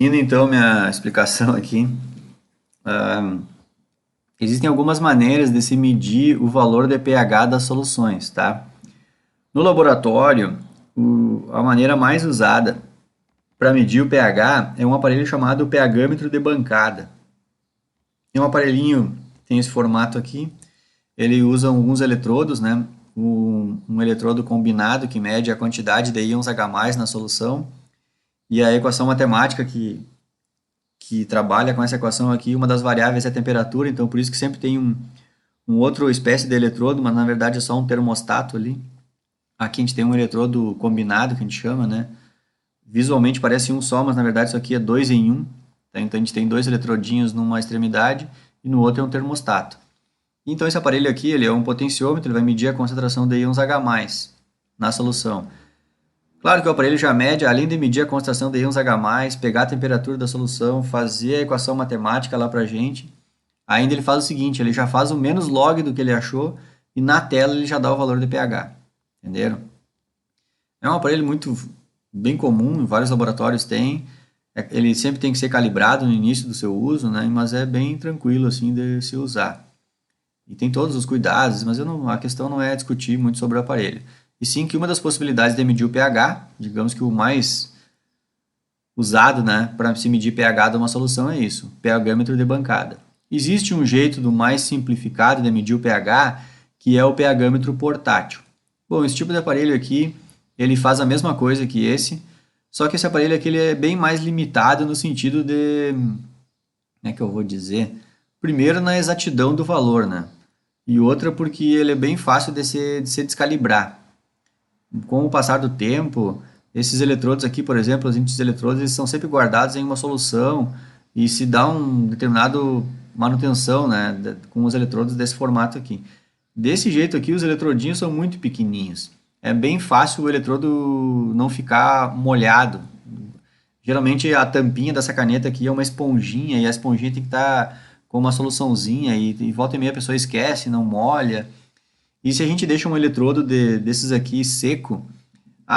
Indo então minha explicação aqui, ah, existem algumas maneiras de se medir o valor de pH das soluções, tá? No laboratório, a maneira mais usada para medir o pH é um aparelho chamado pHmetro de bancada. É um aparelhinho, tem esse formato aqui, ele usa alguns eletrodos, né? Um eletrodo combinado que mede a quantidade de íons H+, na solução, e a equação matemática que trabalha com essa equação aqui, uma das variáveis é a temperatura, então por isso que sempre tem um outro espécie de eletrodo, mas na verdade é só um termostato ali. Aqui a gente tem um eletrodo combinado, que a gente chama, né? Visualmente parece um só, mas na verdade isso aqui é dois em um. Tá? Então a gente tem dois eletrodinhos numa extremidade e no outro é um termostato. Então esse aparelho aqui ele é um potenciômetro, ele vai medir a concentração de íons H+, na solução. Claro que o aparelho já mede, além de medir a concentração de íons H+, pegar a temperatura da solução, fazer a equação matemática lá pra gente, ainda ele faz o seguinte, ele já faz o menos log do que ele achou e na tela ele já dá o valor de pH. Entenderam? É um aparelho muito bem comum, vários laboratórios têm. Ele sempre tem que ser calibrado no início do seu uso, né? Mas é bem tranquilo assim de se usar. E tem todos os cuidados, mas a questão não é discutir muito sobre o aparelho. E sim que uma das possibilidades de medir o pH, digamos que o mais usado, né, para se medir pH de uma solução é isso, pHmetro de bancada. Existe um jeito do mais simplificado de medir o pH, que é o pHmetro portátil. Bom, esse tipo de aparelho aqui, ele faz a mesma coisa que esse, só que esse aparelho aqui ele é bem mais limitado no sentido de, como é que eu vou dizer? Primeiro na exatidão do valor, né? E outra porque ele é bem fácil de se descalibrar. Com o passar do tempo, esses eletrodos aqui, por exemplo, esses eletrodos, eles são sempre guardados em uma solução e se dá um determinado manutenção, né, com os eletrodos desse formato aqui. Desse jeito aqui, os eletrodinhos são muito pequenininhos. É bem fácil o eletrodo não ficar molhado. Geralmente a tampinha dessa caneta aqui é uma esponjinha e a esponjinha tem que estar com uma soluçãozinha e volta e meia a pessoa esquece, não molha. E se a gente deixa um eletrodo desses aqui seco,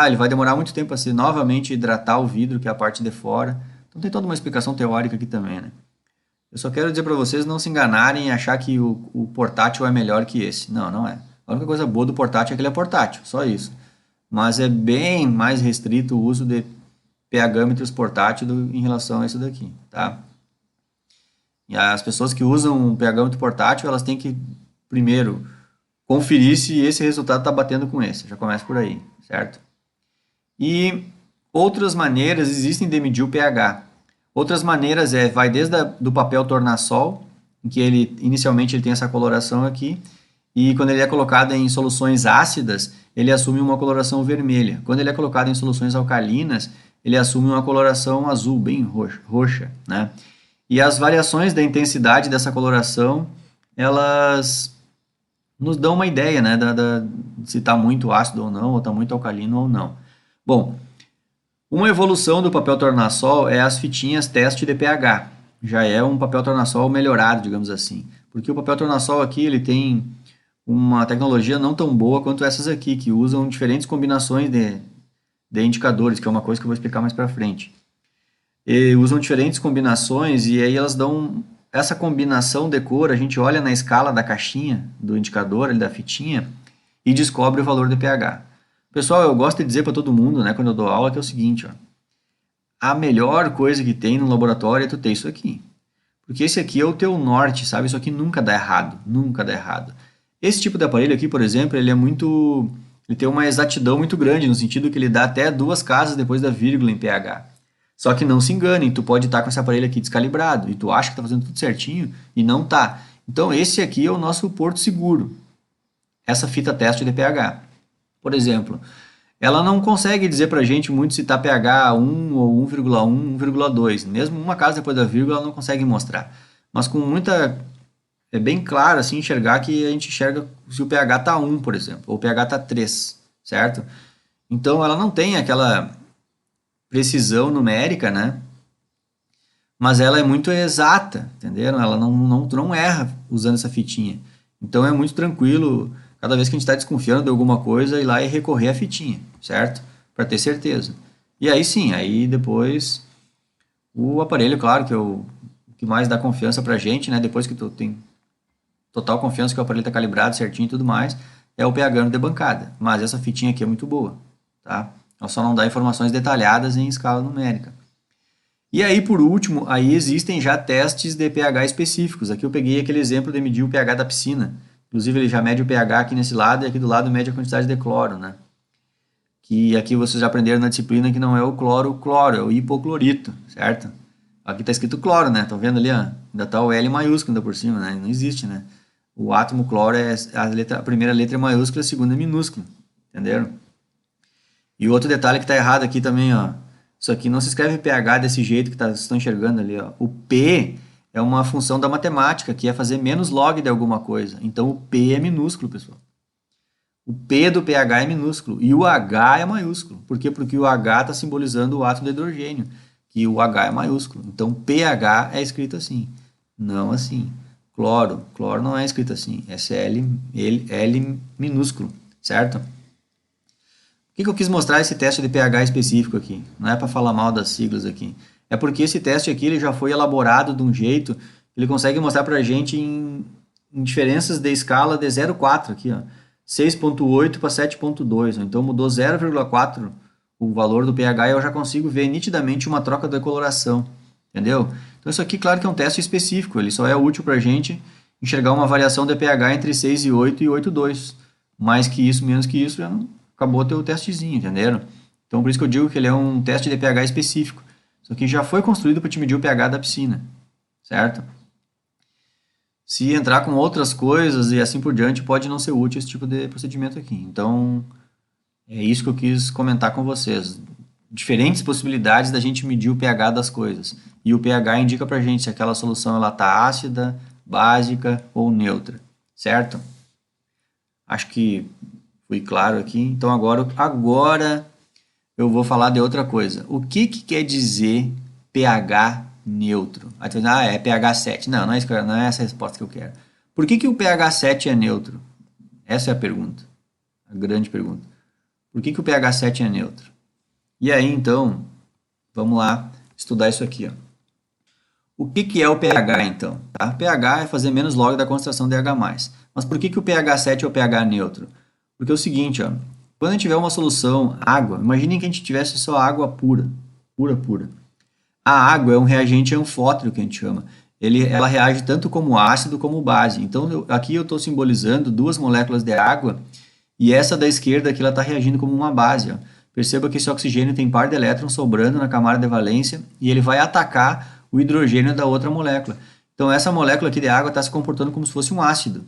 ele vai demorar muito tempo a se novamente hidratar o vidro, que é a parte de fora. Então tem toda uma explicação teórica aqui também, né? Eu só quero dizer para vocês não se enganarem e achar que o portátil é melhor que esse. Não, não é. A única coisa boa do portátil é que ele é portátil, só isso. Mas é bem mais restrito o uso de pHmetros portátil em relação a isso daqui, tá? E as pessoas que usam um pHmetro portátil, elas têm que, primeiro, conferir se esse resultado está batendo com esse. Já começa por aí, certo? E outras maneiras existem de medir o pH. Outras maneiras vai desde do papel tornassol, em que ele inicialmente ele tem essa coloração aqui, e quando ele é colocado em soluções ácidas, ele assume uma coloração vermelha. Quando ele é colocado em soluções alcalinas, ele assume uma coloração azul, bem roxa, né? E as variações da intensidade dessa coloração, elas nos dão uma ideia, né, se está muito ácido ou não, ou está muito alcalino ou não. Bom, uma evolução do papel tornassol é as fitinhas teste de pH. Já é um papel tornassol melhorado, digamos assim. Porque o papel tornassol aqui ele tem uma tecnologia não tão boa quanto essas aqui, que usam diferentes combinações de indicadores, que é uma coisa que eu vou explicar mais para frente. E usam diferentes combinações e aí elas dão essa combinação de cor, a gente olha na escala da caixinha do indicador, da fitinha, e descobre o valor de pH. Pessoal, eu gosto de dizer para todo mundo, né, quando eu dou aula, que é o seguinte, ó, a melhor coisa que tem no laboratório é tu ter isso aqui. Porque esse aqui é o teu norte, sabe? Isso aqui nunca dá errado, nunca dá errado. Esse tipo de aparelho aqui, por exemplo, ele tem uma exatidão muito grande, no sentido que ele dá até duas casas depois da vírgula em pH. Só que não se engane, tu pode estar com esse aparelho aqui descalibrado e tu acha que está fazendo tudo certinho e não tá. Então esse aqui é o nosso porto seguro, essa fita teste de pH. Por exemplo, ela não consegue dizer para a gente muito se está pH 1 ou 1,1, 1,2. Mesmo uma casa depois da vírgula ela não consegue mostrar. Mas com muita... É bem claro assim enxergar que a gente enxerga se o pH está 1, por exemplo, ou o pH está 3, certo? Então ela não tem aquela precisão numérica, né? Mas ela é muito exata, entenderam? Ela não erra usando essa fitinha. Então é muito tranquilo, cada vez que a gente está desconfiando de alguma coisa, ir lá e recorrer à fitinha, certo? Para ter certeza. E aí sim, aí depois O aparelho, claro, que é o que mais dá confiança pra gente, né? Depois que tu tem total confiança que o aparelho está calibrado certinho e tudo mais, é o pH de bancada. Mas essa fitinha aqui é muito boa, tá? Ela só não dá informações detalhadas em escala numérica. E aí, por último, aí existem já testes de pH específicos. Aqui eu peguei aquele exemplo de medir o pH da piscina. Inclusive, ele já mede o pH aqui nesse lado e aqui do lado mede a quantidade de cloro, né? Que aqui vocês já aprenderam na disciplina que não é o cloro, é o hipoclorito, certo? Aqui está escrito cloro, né? Estão vendo ali, ó? Ainda está o L maiúsculo ainda por cima, né? Não existe, né? O átomo cloro é a primeira letra é maiúscula, a segunda é minúscula, entenderam? E o outro detalhe que está errado aqui também, ó. Isso aqui não se escreve pH desse jeito que vocês estão enxergando ali, ó. O P é uma função da matemática, que é fazer menos log de alguma coisa. Então o P é minúsculo, pessoal. O P do pH é minúsculo e o H é maiúsculo. Por quê? Porque o H está simbolizando o átomo de hidrogênio, que o H é maiúsculo. Então pH é escrito assim, não assim. Cloro não é escrito assim, é L minúsculo, certo? Por que eu quis mostrar esse teste de pH específico aqui? Não é para falar mal das siglas aqui. É porque esse teste aqui ele já foi elaborado de um jeito que ele consegue mostrar para a gente em diferenças de escala de 0,4 aqui, ó. 6,8 para 7,2. Então mudou 0,4 o valor do pH e eu já consigo ver nitidamente uma troca da coloração. Entendeu? Então isso aqui, claro que é um teste específico. Ele só é útil para a gente enxergar uma variação de pH entre 6,8 e 8,2. Mais que isso, menos que isso, já não acabou teu testezinho, entenderam? Então, por isso que eu digo que ele é um teste de pH específico. Isso aqui já foi construído para te medir o pH da piscina, certo? Se entrar com outras coisas e assim por diante, pode não ser útil esse tipo de procedimento aqui. Então, é isso que eu quis comentar com vocês. Diferentes possibilidades da gente medir o pH das coisas. E o pH indica pra gente se aquela solução está ácida, básica ou neutra, certo? Acho que fui claro aqui. Então agora eu vou falar de outra coisa. O que quer dizer pH neutro? Aí tu diz, é pH 7. Não, não é essa a resposta que eu quero. Por que o pH 7 é neutro? Essa é a pergunta. A grande pergunta. Por que o pH 7 é neutro? E aí, então, vamos lá estudar isso aqui, ó. O que é o pH, então? Tá? pH é fazer menos log da concentração de H+. Mas por que o pH 7 é o pH neutro? Porque é o seguinte, ó, quando a gente tiver uma solução água, imaginem que a gente tivesse só água pura. A água é um reagente anfótrico, que a gente chama. Ela reage tanto como ácido como base. Então, aqui eu estou simbolizando duas moléculas de água e essa da esquerda aqui ela está reagindo como uma base, ó. Perceba que esse oxigênio tem par de elétrons sobrando na camada de valência e ele vai atacar o hidrogênio da outra molécula. Então, essa molécula aqui de água está se comportando como se fosse um ácido.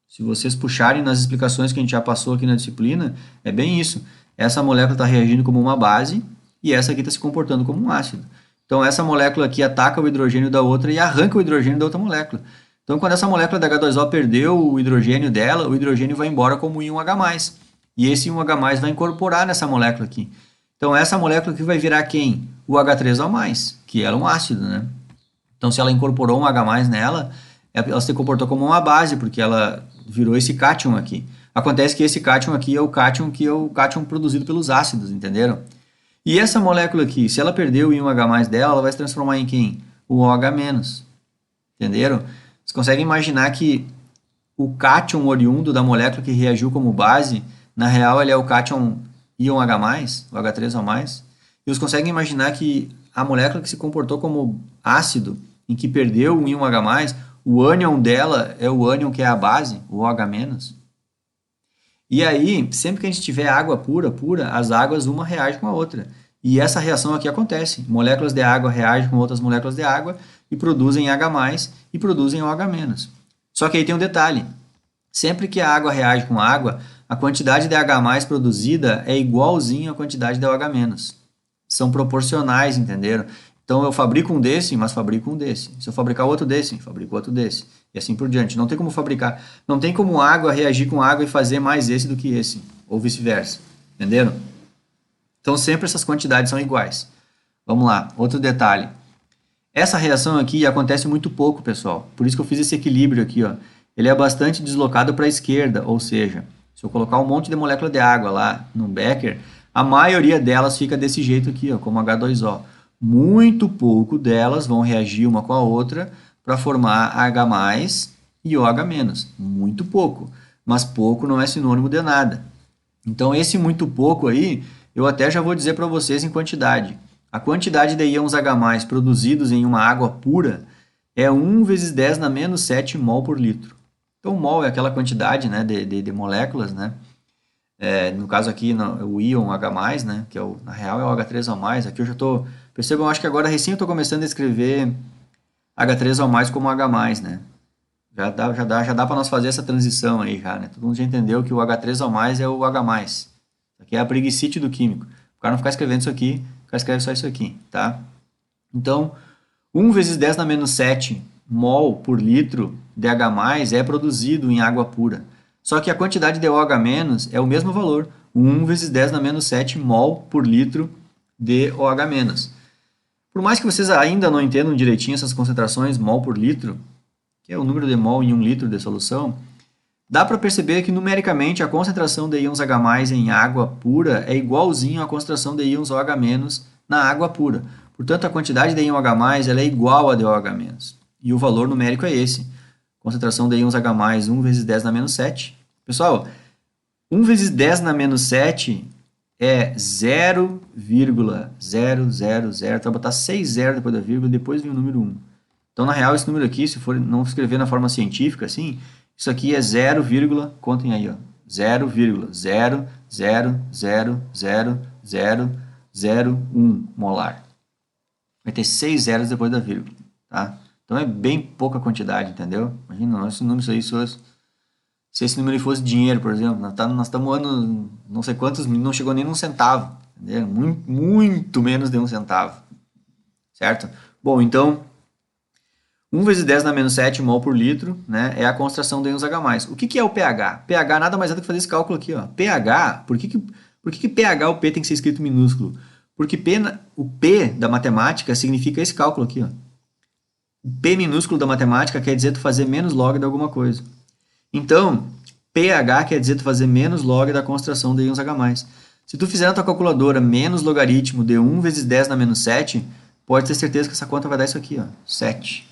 Se vocês puxarem nas explicações que a gente já passou aqui na disciplina, é bem isso. Essa molécula está reagindo como uma base e essa aqui está se comportando como um ácido. Então, essa molécula aqui ataca o hidrogênio da outra e arranca o hidrogênio da outra molécula. Então, quando essa molécula da H2O perdeu o hidrogênio dela, o hidrogênio vai embora como íon H+. E esse íon H+, vai incorporar nessa molécula aqui. Então, essa molécula aqui vai virar quem? O H3O+, que era um ácido, né? Então, se ela incorporou um H+, nela, ela se comportou como uma base, porque ela virou esse cátion aqui. Acontece que esse cátion aqui é o cátion produzido pelos ácidos, entenderam? E essa molécula aqui, se ela perder o íon H+ dela, ela vai se transformar em quem? O OH-. Entenderam? Vocês conseguem imaginar que o cátion oriundo da molécula que reagiu como base, na real ele é o cátion íon H+, o H3O+. E vocês conseguem imaginar que a molécula que se comportou como ácido, em que perdeu o íon H+, o ânion dela é o ânion que é a base, o OH-. E aí, sempre que a gente tiver água pura, as águas uma reage com a outra. E essa reação aqui acontece. Moléculas de água reagem com outras moléculas de água e produzem H+, e produzem OH-. Só que aí tem um detalhe. Sempre que a água reage com água, a quantidade de H+ produzida é igualzinha à quantidade de OH-. São proporcionais, entenderam? Então eu fabrico um desse, mas fabrico um desse. Se eu fabricar outro desse, fabrico outro desse. E assim por diante. Não tem como fabricar. Não tem como água reagir com água e fazer mais esse do que esse. Ou vice-versa. Entenderam? Então sempre essas quantidades são iguais. Vamos lá. Outro detalhe. Essa reação aqui acontece muito pouco, pessoal. Por isso que eu fiz esse equilíbrio aqui, ó. Ele é bastante deslocado para a esquerda. Ou seja, se eu colocar um monte de molécula de água lá no becker, a maioria delas fica desse jeito aqui, ó, como H2O. muito pouco delas vão reagir uma com a outra para formar H+, e OH-. Muito pouco. Mas pouco não é sinônimo de nada. Então, esse muito pouco aí, eu até já vou dizer para vocês em quantidade. A quantidade de íons H+ produzidos em uma água pura é 1 vezes 10 na menos 7 mol por litro. Então, mol é aquela quantidade, né, de moléculas, né? No caso aqui, o íon H+, né, que na real é o H3O+. Aqui eu já estou... Percebam, acho que agora recém eu estou começando a escrever H3O+ como H+, né? Já dá para nós fazer essa transição aí, já, né? Todo mundo já entendeu que o H3O+ é o H+. Isso aqui é a preguicite do químico. O cara não ficar escrevendo isso aqui, o cara escreve só isso aqui, tá? Então, 1 vezes 10 na menos 7 mol por litro de H+ é produzido em água pura. Só que a quantidade de OH- é o mesmo valor, 1 vezes 10 na menos 7 mol por litro de OH-. Por mais que vocês ainda não entendam direitinho essas concentrações mol por litro, que é o número de mol em 1 litro de solução, dá para perceber que numericamente a concentração de íons H+ em água pura é igualzinho à concentração de íons OH- na água pura. Portanto, a quantidade de íon H+ ela é igual a de OH-. E o valor numérico é esse. Concentração de íons H+, 1 vezes 10 na menos 7. Pessoal, 1 vezes 10 na menos 7 é 0,000. Tu vai botar 6 zeros depois da vírgula, depois vem o número 1. Então, na real, esse número aqui, se for não escrever na forma científica, assim, isso aqui é 0, contem aí, ó, 0,0000001 molar. Vai ter 6 zeros depois da vírgula, tá? Então, é bem pouca quantidade, entendeu? Imagina, esse número aí, se esse número fosse dinheiro, por exemplo, nós estamos ano não sei quantos, não chegou nem num centavo, entendeu? Muito, muito menos de um centavo, certo? Bom, então, 1 vezes 10 na menos 7 mol por litro, né, é a concentração de íons H+. O que é o pH? pH nada mais é do que fazer esse cálculo aqui, ó. pH, por que pH, o P tem que ser escrito minúsculo? Porque o P da matemática significa esse cálculo aqui, ó. O P minúsculo da matemática quer dizer tu fazer menos log de alguma coisa. Então, pH quer dizer tu fazer menos log da concentração de íons H+. Se tu fizer na tua calculadora menos logaritmo de 1 vezes 10 na menos 7, pode ter certeza que essa conta vai dar isso aqui, ó, 7.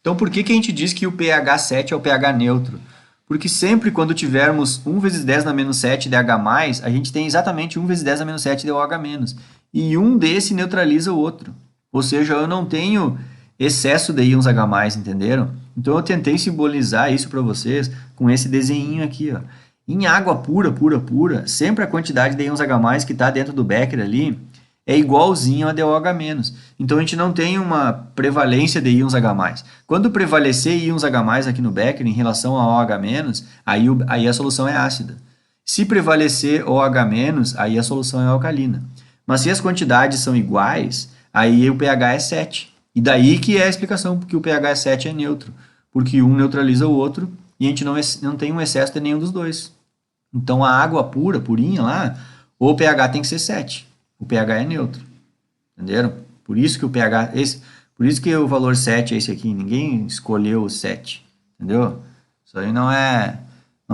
Então, por que a gente diz que o pH 7 é o pH neutro? Porque sempre quando tivermos 1 vezes 10 na menos 7 de H+, a gente tem exatamente 1 vezes 10 na menos 7 de OH-. E um desse neutraliza o outro. Ou seja, eu não tenho excesso de íons H+, entenderam? Então, eu tentei simbolizar isso para vocês com esse desenho aqui, ó. Em água pura, sempre a quantidade de íons H+, que está dentro do becker ali é igualzinho a de OH-. Então, a gente não tem uma prevalência de íons H+. Quando prevalecer íons H+ aqui no becker em relação a OH-, aí a solução é ácida. Se prevalecer OH-, aí a solução é alcalina. Mas se as quantidades são iguais, aí o pH é 7. E daí que é a explicação porque o pH 7 é neutro. Porque um neutraliza o outro e a gente não tem um excesso de nenhum dos dois. Então, a água pura, purinha lá, o pH tem que ser 7. O pH é neutro. Entenderam? Por isso que o pH... por isso que o valor 7 é esse aqui. Ninguém escolheu o 7. Entendeu? Isso aí não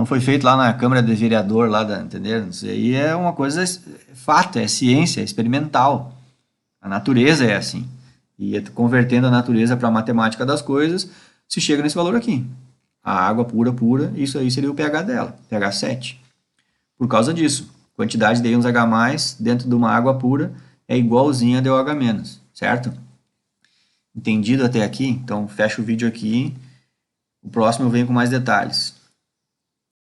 foi feito lá na Câmara de Vereador, entendeu? Isso aí é uma coisa... fato, é ciência, é experimental. A natureza é assim. E convertendo a natureza para a matemática das coisas, se chega nesse valor aqui. A água pura, isso aí seria o pH dela, pH 7. Por causa disso, quantidade de íons H+ dentro de uma água pura é igualzinha a de OH-, certo? Entendido até aqui? Então, fecha o vídeo aqui. O próximo eu venho com mais detalhes.